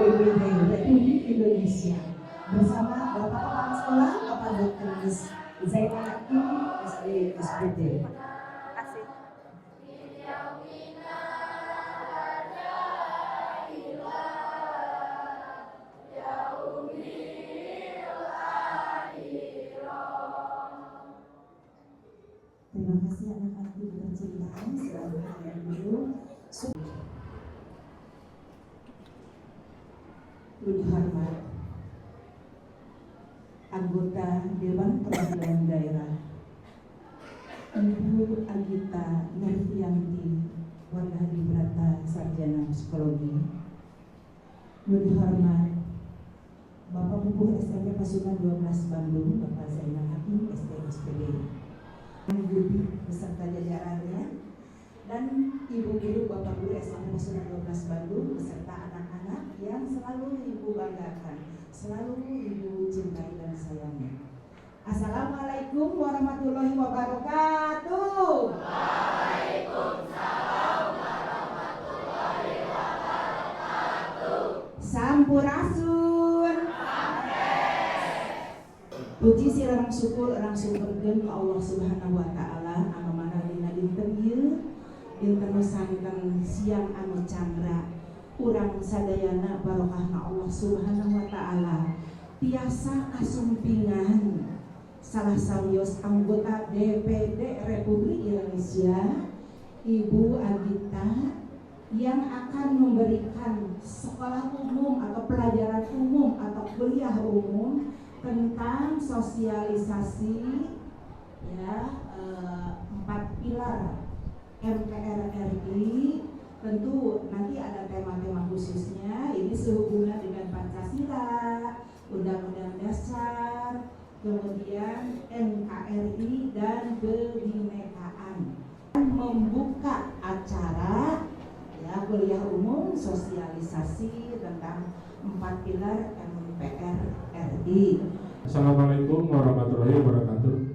BPD Republik Indonesia bersama Bapak Kepala Sekolah Bapak Dr. Zainal Hakim SD SPD. Terima kasih anak-anak ibu tercinta, selamat hari guru. Budi hormat anggota Dewan Perwakilan Daerah Ibu Agita Nurfianti Wardahadibrata, Sarjana Psikologi. Budi hormat Bapak Pupuh SMP Pasuruan 12 Bandung, Bapak Zainal Hakim SD SPD, Budi beserta jajarannya, dan Ibu Guru Bapak Guru SMP Pasuruan 12 Bandung beserta anak-anak yang selalu Ibu banggakan, selalu Ibu cintai dan sayangi. Assalamualaikum warahmatullahi wabarakatuh. Waalaikumsalam warahmatullahi wabarakatuh. Sampurasun. Puji sirang syukur langsung tergen ke Allah Subhanahu wa taala anu mana dina dinten ieu dinten nusanten siang anu candra urang sadayana barokahna Allah Subhanahu wa taala tiasa kasumpingan salah salios anggota DPD Republik Indonesia Ibu Agita yang akan memberikan sekolah umum atau pelajaran umum atau kuliah umum tentang sosialisasi ya 4 pilar MPR RI. Tentu nanti ada tema-tema khususnya, ini sehubungan dengan Pancasila, Undang-Undang Dasar, kemudian NKRI dan kebinekaan. Membuka acara ya kuliah umum sosialisasi tentang 4 pilar MPR RI. Assalamualaikum warahmatullahi wabarakatuh.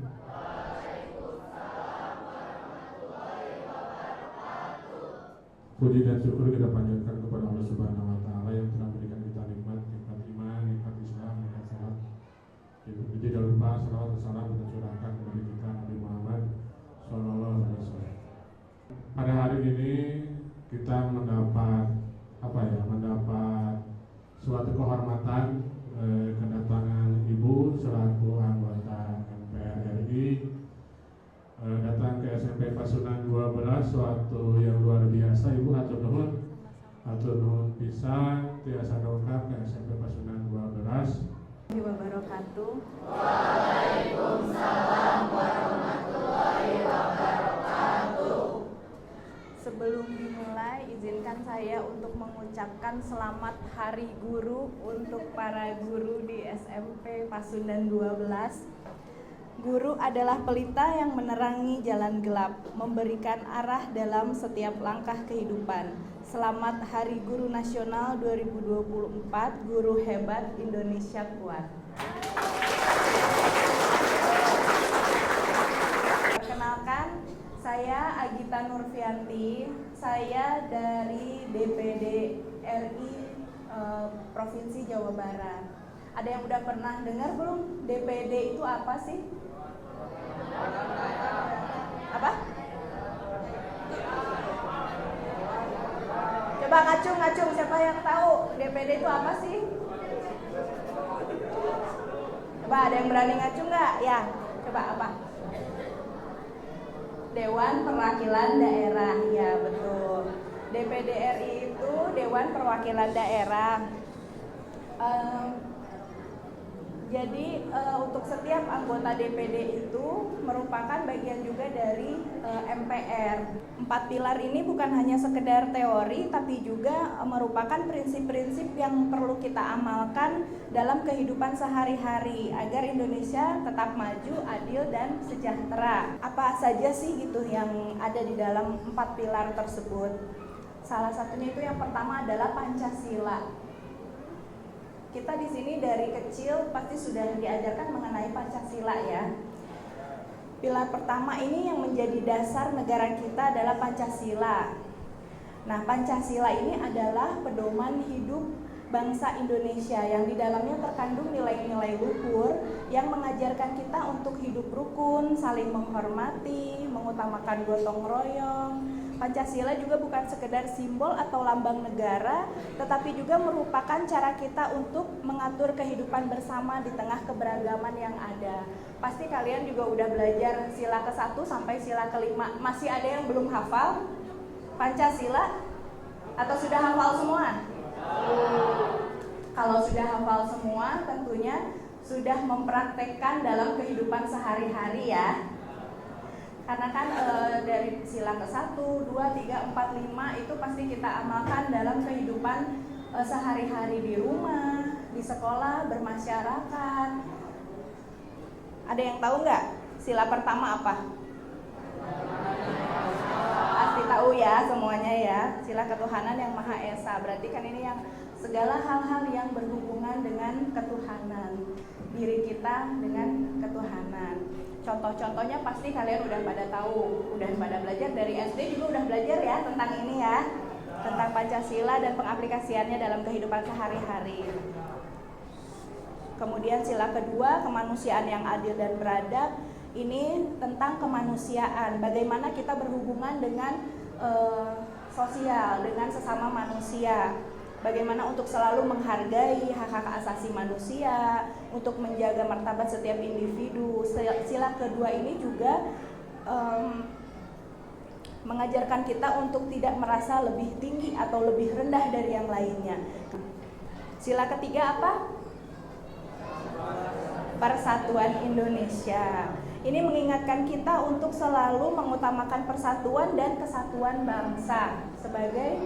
Puji dan syukur kita panjatkan kepada Allah Subhanahu wa taala yang telah memberikan kita nikmat iman, nikmat Islam, nikmat salat. Tidak lupa salawat dan salam kita curahkan kepada kita Nabi Muhammad sallallahu alaihi wasallam. Pada hari ini kita mendapat suatu kehormatan kedatangan Ibu selaku anggota MPR RI datang ke SMP Pasuruan 12, suatu yang luar biasa. Ibu hatur nuhun pisan tiasa dongkap ke SMP Pasuruan 12. Wabarakatuh. Waalaikumsalam warahmatullahi wabarakatuh. Sebelum dimulai, izinkan saya untuk mengucapkan selamat Hari Guru untuk para guru di SMP Pasundan 12. Guru adalah pelita yang menerangi jalan gelap, memberikan arah dalam setiap langkah kehidupan. Selamat Hari Guru Nasional 2024, Guru Hebat Indonesia Kuat. Perkenalkan, saya Agita Nurfianti, saya dari DPD RI Provinsi Jawa Barat. Ada yang udah pernah dengar belum DPD itu apa sih? Apa? Coba ngacung, siapa yang tahu DPD itu apa sih? Coba ada yang berani ngacung nggak? Ya, coba apa? Dewan Perwakilan Daerah, ya betul. DPD RI itu Dewan Perwakilan Daerah. Jadi untuk setiap anggota DPD itu merupakan bagian juga dari MPR. 4 pilar ini bukan hanya sekedar teori, tapi juga merupakan prinsip-prinsip yang perlu kita amalkan dalam kehidupan sehari-hari agar Indonesia tetap maju, adil, dan sejahtera. Apa saja sih gitu yang ada di dalam 4 pilar tersebut? Salah satunya itu yang pertama adalah Pancasila. Kita di sini dari kecil pasti sudah diajarkan mengenai Pancasila ya. Pilar pertama ini yang menjadi dasar negara kita adalah Pancasila. Nah, Pancasila ini adalah pedoman hidup bangsa Indonesia yang di dalamnya terkandung nilai-nilai luhur yang mengajarkan kita untuk hidup rukun, saling menghormati, mengutamakan gotong royong. Pancasila juga bukan sekedar simbol atau lambang negara, tetapi juga merupakan cara kita untuk mengatur kehidupan bersama di tengah keberagaman yang ada. Pasti kalian juga udah belajar sila ke-1 sampai sila ke-5. Masih ada yang belum hafal Pancasila? Atau sudah hafal semua? Kalau sudah hafal semua, tentunya sudah mempraktekkan dalam kehidupan sehari-hari ya. Karena kan dari sila ke-1, 2, 3, 4, 5 itu pasti kita amalkan dalam kehidupan sehari-hari di rumah, di sekolah, bermasyarakat. Ada yang tahu nggak sila pertama apa? Pasti tahu ya semuanya ya, sila ketuhanan yang Maha Esa. Berarti kan ini yang segala hal-hal yang berhubungan dengan ketuhanan, diri kita dengan ketuhanan. Contoh-contohnya pasti kalian udah pada tahu, udah pada belajar dari SD juga udah belajar ya tentang ini ya, tentang Pancasila dan pengaplikasiannya dalam kehidupan sehari-hari. Kemudian sila kedua, kemanusiaan yang adil dan beradab. Ini tentang kemanusiaan, bagaimana kita berhubungan dengan sosial, dengan sesama manusia. Bagaimana untuk selalu menghargai hak-hak asasi manusia, untuk menjaga martabat setiap individu. Sila kedua ini juga mengajarkan kita untuk tidak merasa lebih tinggi atau lebih rendah dari yang lainnya. Sila ketiga apa? Persatuan Indonesia. Ini mengingatkan kita untuk selalu mengutamakan persatuan dan kesatuan bangsa sebagai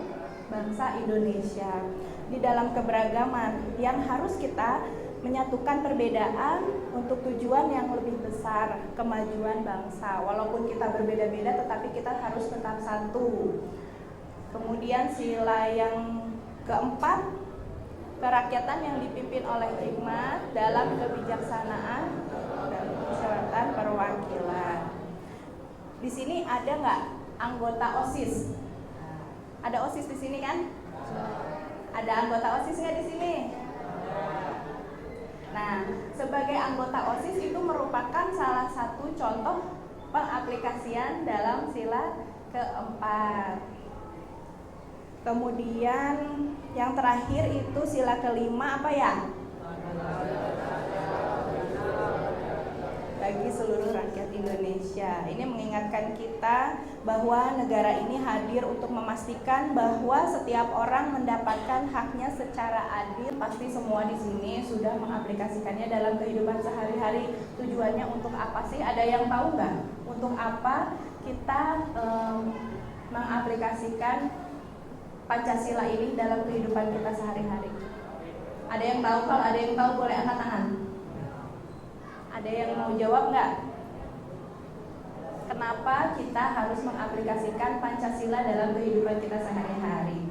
bangsa Indonesia di dalam keberagaman yang harus kita menyatukan perbedaan untuk tujuan yang lebih besar, kemajuan bangsa. Walaupun kita berbeda-beda tetapi kita harus tetap satu. Kemudian sila yang keempat, kerakyatan yang dipimpin oleh hikmat dalam kebijaksanaan dan persyaratan perwakilan. Di sini ada nggak anggota OSIS? Ada OSIS di sini kan? Ada anggota OSIS nggak di sini? Nah, sebagai anggota OSIS itu merupakan salah satu contoh pengaplikasian dalam sila keempat. Kemudian yang terakhir itu sila kelima apa ya? Bagi seluruh rakyat Indonesia. Ini mengingatkan kita bahwa negara ini hadir untuk memastikan bahwa setiap orang mendapatkan haknya secara adil. Pasti semua di sini sudah mengaplikasikannya dalam kehidupan sehari-hari. Tujuannya untuk apa sih? Ada yang tahu nggak? Untuk apa kita mengaplikasikan Pancasila ini dalam kehidupan kita sehari-hari? Ada yang tahu? Kalau ada yang tahu boleh angkat tangan. Ada yang mau jawab nggak? Kenapa kita harus mengaplikasikan Pancasila dalam kehidupan kita sehari-hari?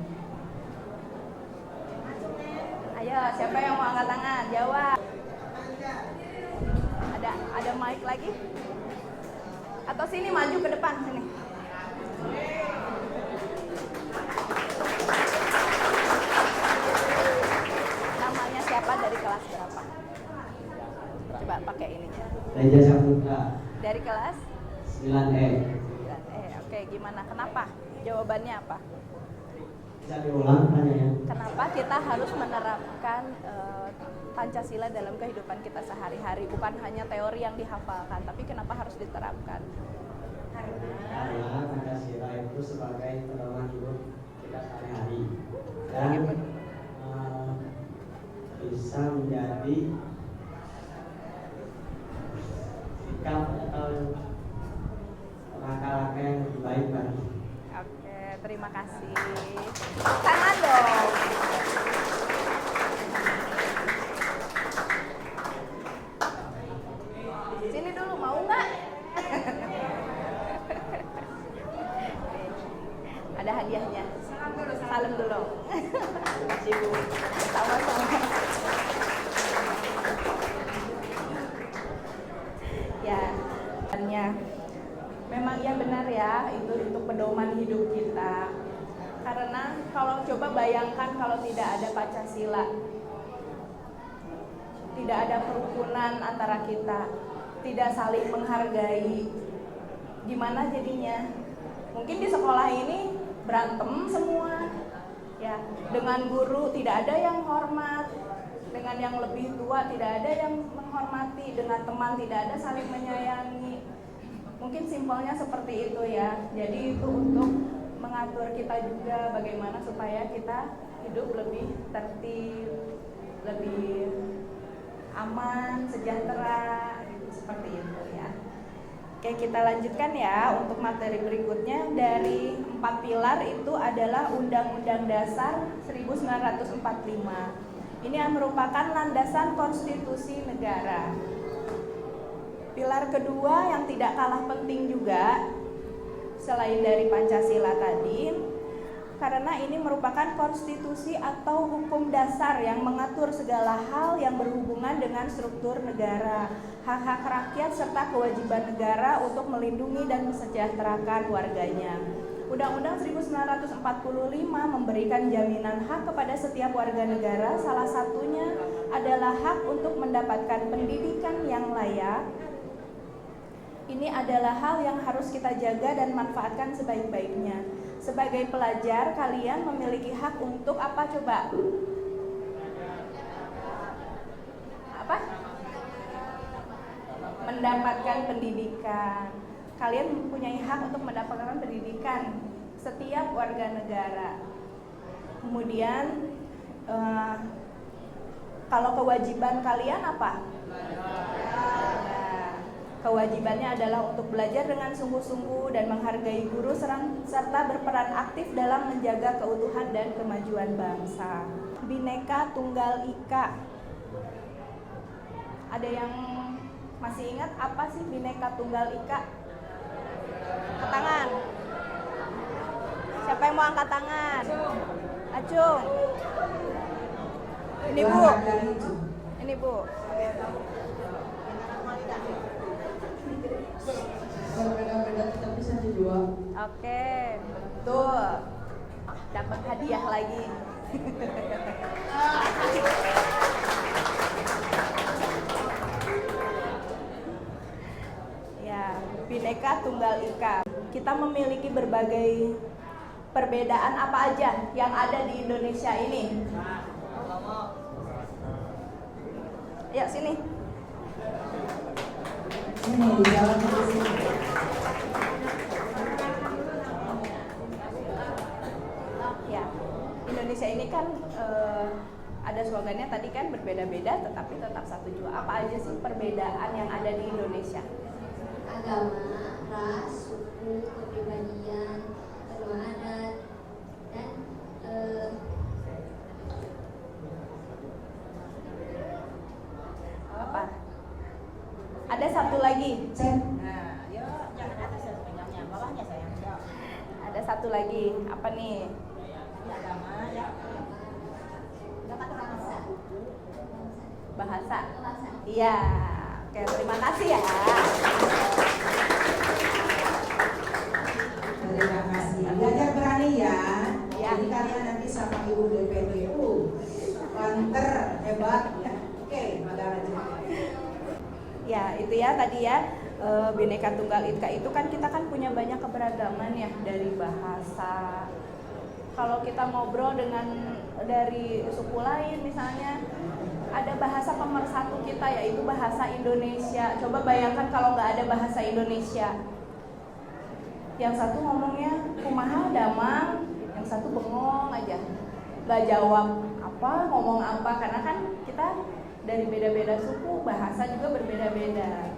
Ayo, siapa yang mau angkat tangan? Jawab. Ada mic lagi? Atau sini maju ke depan sini. Namanya siapa, dari kelas berapa? Coba pakai ininya. Reja Saputra. Dari kelas 9E. 9E. Oke, gimana? Kenapa? Jawabannya apa? Bisa diulang pertanyaannya? Kenapa kita harus menerapkan Pancasila dalam kehidupan kita sehari-hari? Bukan hanya teori yang dihafalkan, tapi kenapa harus diterapkan? Karena Pancasila itu sebagai pedoman hidup kita sehari-hari dan bisa menjadi sikap atau langkah-langkah yang lebih baik lagi. Oke, terima kasih. Tangan dong. Sini dulu, mau nggak? Ada hadiahnya. Salam dulu. Terima kasih, Bu. Sama-sama. Ya, memang iya benar ya, itu untuk pedoman hidup kita. Karena kalau coba bayangkan kalau tidak ada Pancasila, tidak ada kerukunan antara kita, tidak saling menghargai, gimana jadinya? Mungkin di sekolah ini berantem semua, ya, dengan guru tidak ada yang hormat, dengan yang lebih tua tidak ada yang menghormati, dengan teman tidak ada saling menyayangi. Mungkin simpelnya seperti itu ya. Jadi itu untuk mengatur kita juga bagaimana supaya kita hidup lebih tertib, lebih aman, sejahtera, gitu, seperti itu ya. Oke, kita lanjutkan ya untuk materi berikutnya. Dari 4 pilar itu adalah Undang-Undang Dasar 1945. Ini yang merupakan landasan konstitusi negara. Pilar kedua yang tidak kalah penting juga selain dari Pancasila tadi, karena ini merupakan konstitusi atau hukum dasar yang mengatur segala hal yang berhubungan dengan struktur negara, hak-hak rakyat serta kewajiban negara untuk melindungi dan mesejahterakan warganya. Undang-Undang 1945 memberikan jaminan hak kepada setiap warga negara, salah satunya adalah hak untuk mendapatkan pendidikan yang layak. Ini adalah hal yang harus kita jaga dan manfaatkan sebaik-baiknya. Sebagai pelajar, kalian memiliki hak untuk apa coba? Apa? Mendapatkan pendidikan. Kalian mempunyai hak untuk mendapatkan pendidikan, setiap warga negara. Kemudian kalau kewajiban kalian apa? Kewajibannya adalah untuk belajar dengan sungguh-sungguh dan menghargai guru serta berperan aktif dalam menjaga keutuhan dan kemajuan bangsa. Bhinneka Tunggal Ika. Ada yang masih ingat apa sih Bhinneka Tunggal Ika? Angkat tangan. Siapa yang mau angkat tangan? Acung. Ini Bu. Ini Bu. Berbeda-beda tetap bisa dijual. Oke, betul. Dapat hadiah lagi. Ya, Bhinneka Tunggal Ika. Kita memiliki berbagai perbedaan apa aja yang ada di Indonesia ini. Ya, sini. Sini di jalan di sini. Ya, Indonesia ini kan ada slogannya tadi kan berbeda-beda tetapi tetap satu jua. Apa aja sih perbedaan yang ada di Indonesia? Agama, ras, suku, kepribadian, kedua adat, dan Apa? Ada satu lagi. Nah, yuk jangan atas ya sebenarnya, bawahnya sayang. Yuk. Ada satu lagi. Apa nih? Ini agama ya. dapat bahasa. Bahasa. Bahasa. Iya. Oke, terima kasih ya. Terima kasih. Belajar berani ya. Ya. Jadi kalian nanti sama Ibu DPD banter hebat ya. Oke, Madara aja. Ya, itu ya tadi ya. Bhinneka Tunggal Ika itu kan kita kan punya banyak keberagaman ya, dari bahasa. Kalau kita ngobrol dengan dari suku lain misalnya, ada bahasa pemersatu kita yaitu bahasa Indonesia. Coba bayangkan kalau nggak ada bahasa Indonesia. Yang satu ngomongnya kumaha damang, yang satu bengong aja, nggak jawab apa, ngomong apa, karena kan kita dari beda-beda suku, bahasa juga berbeda-beda.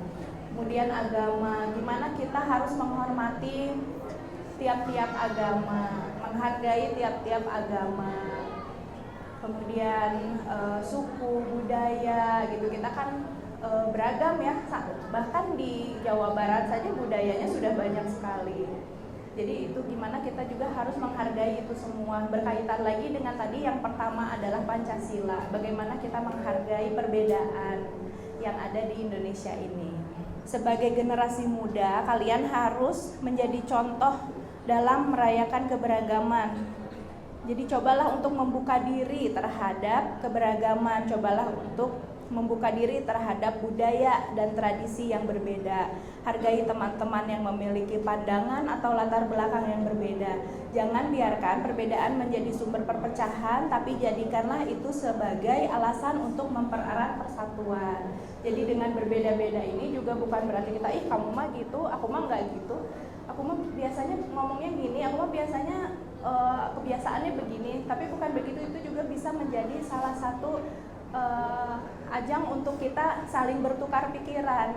Kemudian agama, gimana kita harus menghormati tiap-tiap agama, menghargai tiap-tiap agama. Kemudian suku, budaya gitu, kita kan beragam ya, bahkan di Jawa Barat saja budayanya sudah banyak sekali. Jadi itu gimana kita juga harus menghargai itu semua. Berkaitan lagi dengan tadi yang pertama adalah Pancasila, bagaimana kita menghargai perbedaan yang ada di Indonesia ini. Sebagai generasi muda, kalian harus menjadi contoh dalam merayakan keberagaman. Jadi cobalah untuk membuka diri terhadap keberagaman, cobalah untuk membuka diri terhadap budaya dan tradisi yang berbeda. Hargai teman-teman yang memiliki pandangan atau latar belakang yang berbeda. Jangan biarkan perbedaan menjadi sumber perpecahan, tapi jadikanlah itu sebagai alasan untuk mempererat persatuan. Jadi dengan berbeda-beda ini juga bukan berarti kita, kamu mah gitu, aku mah enggak gitu. Aku mah biasanya ngomongnya gini, aku mah biasanya kebiasaannya begini, tapi bukan begitu. Itu juga bisa menjadi salah satu ajang untuk kita saling bertukar pikiran,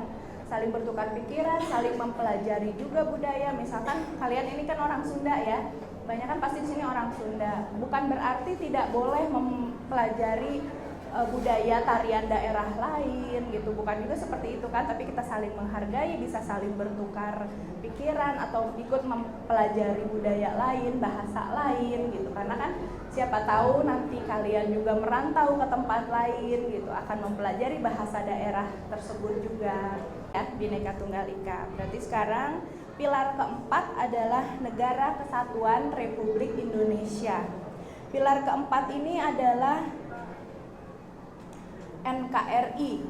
saling mempelajari juga budaya. Misalkan kalian ini kan orang Sunda ya, banyak kan pasti di sini orang Sunda. Bukan berarti tidak boleh mempelajari budaya tarian daerah lain gitu, bukan juga seperti itu kan, tapi kita saling menghargai, bisa saling bertukar pikiran atau ikut mempelajari budaya lain, bahasa lain gitu, karena kan siapa tahu nanti kalian juga merantau ke tempat lain gitu, akan mempelajari bahasa daerah tersebut juga ya. Bhinneka Tunggal Ika. Berarti sekarang pilar keempat adalah Negara Kesatuan Republik Indonesia. Pilar keempat ini adalah NKRI.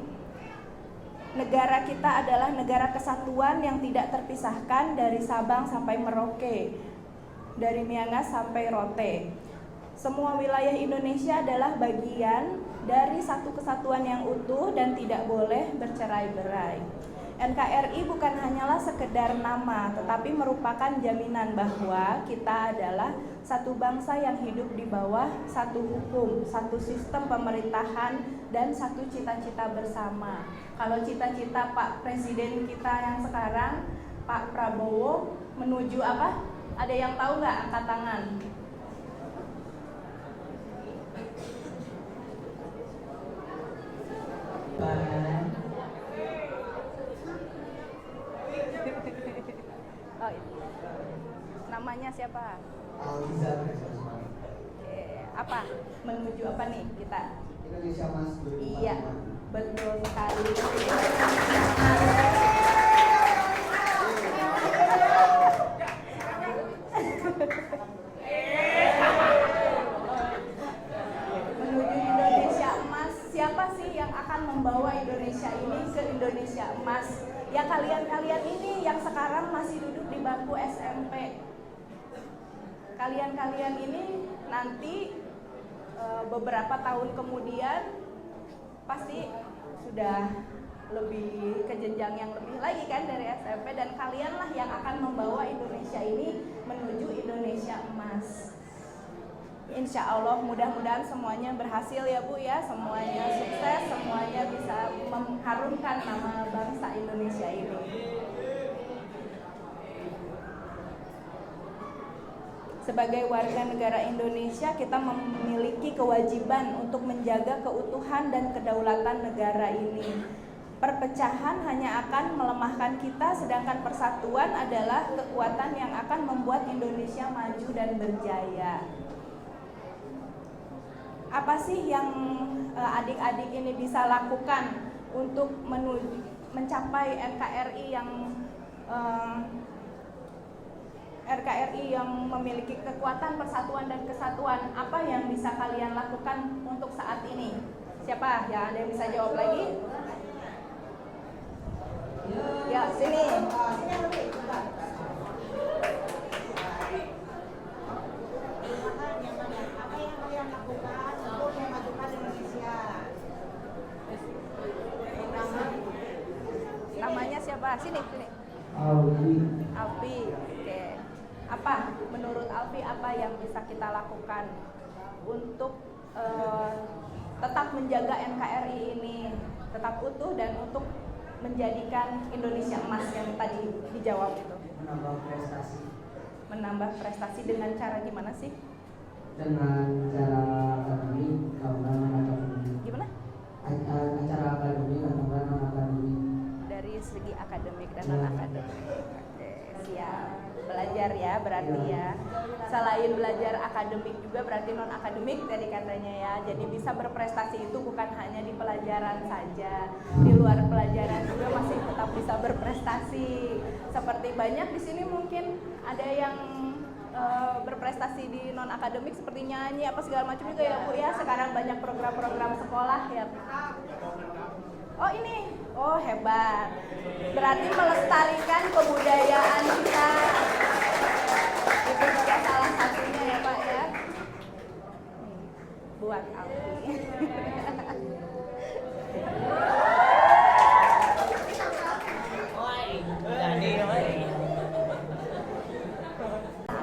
Negara kita adalah negara kesatuan yang tidak terpisahkan dari Sabang sampai Merauke, dari Miangas sampai Rote. Semua wilayah Indonesia adalah bagian dari satu kesatuan yang utuh dan tidak boleh bercerai-berai. NKRI bukan hanyalah sekedar nama, tetapi merupakan jaminan bahwa kita adalah satu bangsa yang hidup di bawah satu hukum, satu sistem pemerintahan, dan satu cita-cita bersama. Kalau cita-cita Pak Presiden kita yang sekarang, Pak Prabowo, menuju apa? Ada yang tahu nggak? Angkat tangan. Oh, namanya siapa? Apa? Menuju apa nih kita? Indonesia Emas 2045. Iya, betul sekali. Menuju Indonesia Emas. Siapa sih yang akan membawa Indonesia ini ke Indonesia Emas? Ya kalian-kalian ini yang sekarang masih duduk di bangku SMP. Kalian-kalian ini nanti beberapa tahun kemudian pasti sudah lebih ke jenjang yang lebih lagi kan dari SMP, dan kalianlah yang akan membawa Indonesia ini menuju Indonesia Emas. Insya Allah mudah-mudahan semuanya berhasil ya Bu ya, semuanya sukses, semuanya bisa mengharumkan nama bangsa Indonesia ini. Sebagai warga negara Indonesia, kita memiliki kewajiban untuk menjaga keutuhan dan kedaulatan negara ini. Perpecahan hanya akan melemahkan kita, sedangkan persatuan adalah kekuatan yang akan membuat Indonesia maju dan berjaya. Apa sih yang adik-adik ini bisa lakukan untuk mencapai NKRI yang memiliki kekuatan persatuan dan kesatuan? Apa yang bisa kalian lakukan untuk saat ini? Siapa? Ya, ada yang bisa jawab lagi? Ya, sini. Apa yang kalian lakukan untuk memajukan Indonesia? Namanya siapa? Sini. Alwi. Alfi. Oke. Apa menurut Alfi, apa yang bisa kita lakukan untuk tetap menjaga NKRI ini tetap utuh dan untuk menjadikan Indonesia Emas yang tadi dijawab itu? Menambah prestasi dengan cara gimana sih? Dengan cara akademik, Gimana? acara akademik atau non akademik. Dari segi akademik dan non akademik. Oke, siap. Belajar ya berarti ya. Selain belajar akademik juga berarti non akademik tadi katanya ya. Jadi bisa berprestasi itu bukan hanya di pelajaran saja, di luar pelajaran juga masih tetap bisa berprestasi. Seperti banyak di sini mungkin ada yang berprestasi di non akademik seperti nyanyi apa segala macam juga ya Bu ya. Sekarang banyak program-program sekolah ya. Oh ini, oh hebat. Berarti melestarikan kebudayaan kita. Itu juga salah satunya ya Pak ya. Buat Alfi.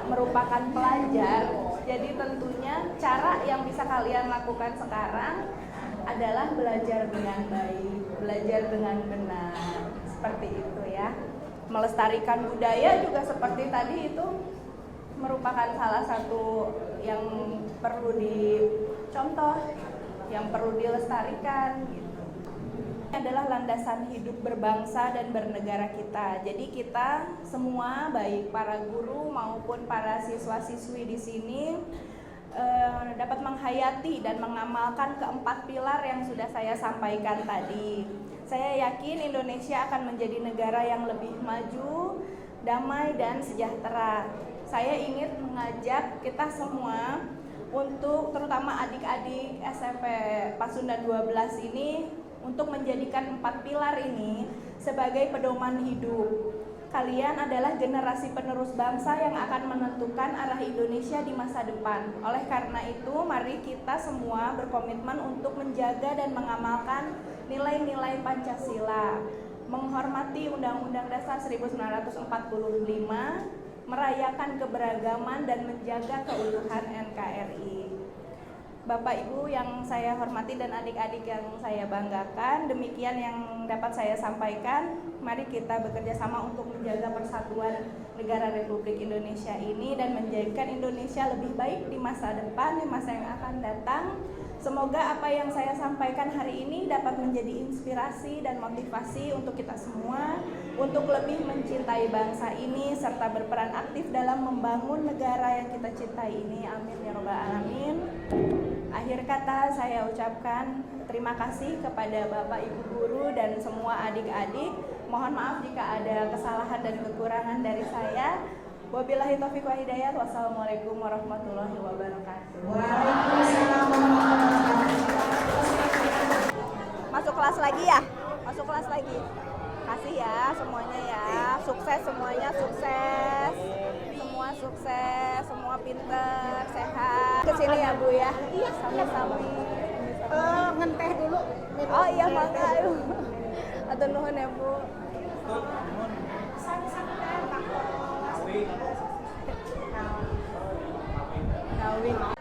Merupakan pelajar, jadi tentunya cara yang bisa kalian lakukan sekarang adalah belajar dengan baik, belajar dengan benar, seperti itu ya. Melestarikan budaya juga seperti tadi itu merupakan salah satu yang perlu dicontoh, yang perlu dilestarikan gitu. Ini adalah landasan hidup berbangsa dan bernegara kita. Jadi kita semua, baik para guru maupun para siswa-siswi di sini dapat menghayati dan mengamalkan keempat pilar yang sudah saya sampaikan tadi. Saya yakin Indonesia akan menjadi negara yang lebih maju, damai dan sejahtera. Saya ingin mengajak kita semua untuk terutama adik-adik SMP Pasundan 12 ini untuk menjadikan empat pilar ini sebagai pedoman hidup. Kalian adalah generasi penerus bangsa yang akan menentukan arah Indonesia di masa depan. Oleh karena itu, mari kita semua berkomitmen untuk menjaga dan mengamalkan nilai-nilai Pancasila, menghormati Undang-Undang Dasar 1945, merayakan keberagaman dan menjaga keutuhan NKRI. Bapak Ibu yang saya hormati dan adik-adik yang saya banggakan, demikian yang dapat saya sampaikan. Mari kita bekerja sama untuk menjaga persatuan negara Republik Indonesia ini dan menjadikan Indonesia lebih baik di masa depan, di masa yang akan datang. Semoga apa yang saya sampaikan hari ini dapat menjadi inspirasi dan motivasi untuk kita semua untuk lebih mencintai bangsa ini serta berperan aktif dalam membangun negara yang kita cintai ini. Amin ya robbal alamin. Akhir kata saya ucapkan terima kasih kepada Bapak Ibu guru dan semua adik-adik. Mohon maaf jika ada kesalahan dan kekurangan dari saya. Wabillahi taufiq wa hidayah. Wassalamualaikum warahmatullahi wabarakatuh. Waalaikumsalam warahmatullahi wabarakatuh. Masuk kelas lagi ya? Masuk kelas lagi. Kasih ya semuanya ya. Sukses semuanya, sukses. Semua sukses, semua pinter, sehat. Kesini ya Bu ya? Iya, sama-sama. Ngenteh dulu. Oh iya, mangga ayo. Atur nuhun ya Bu. Nawin.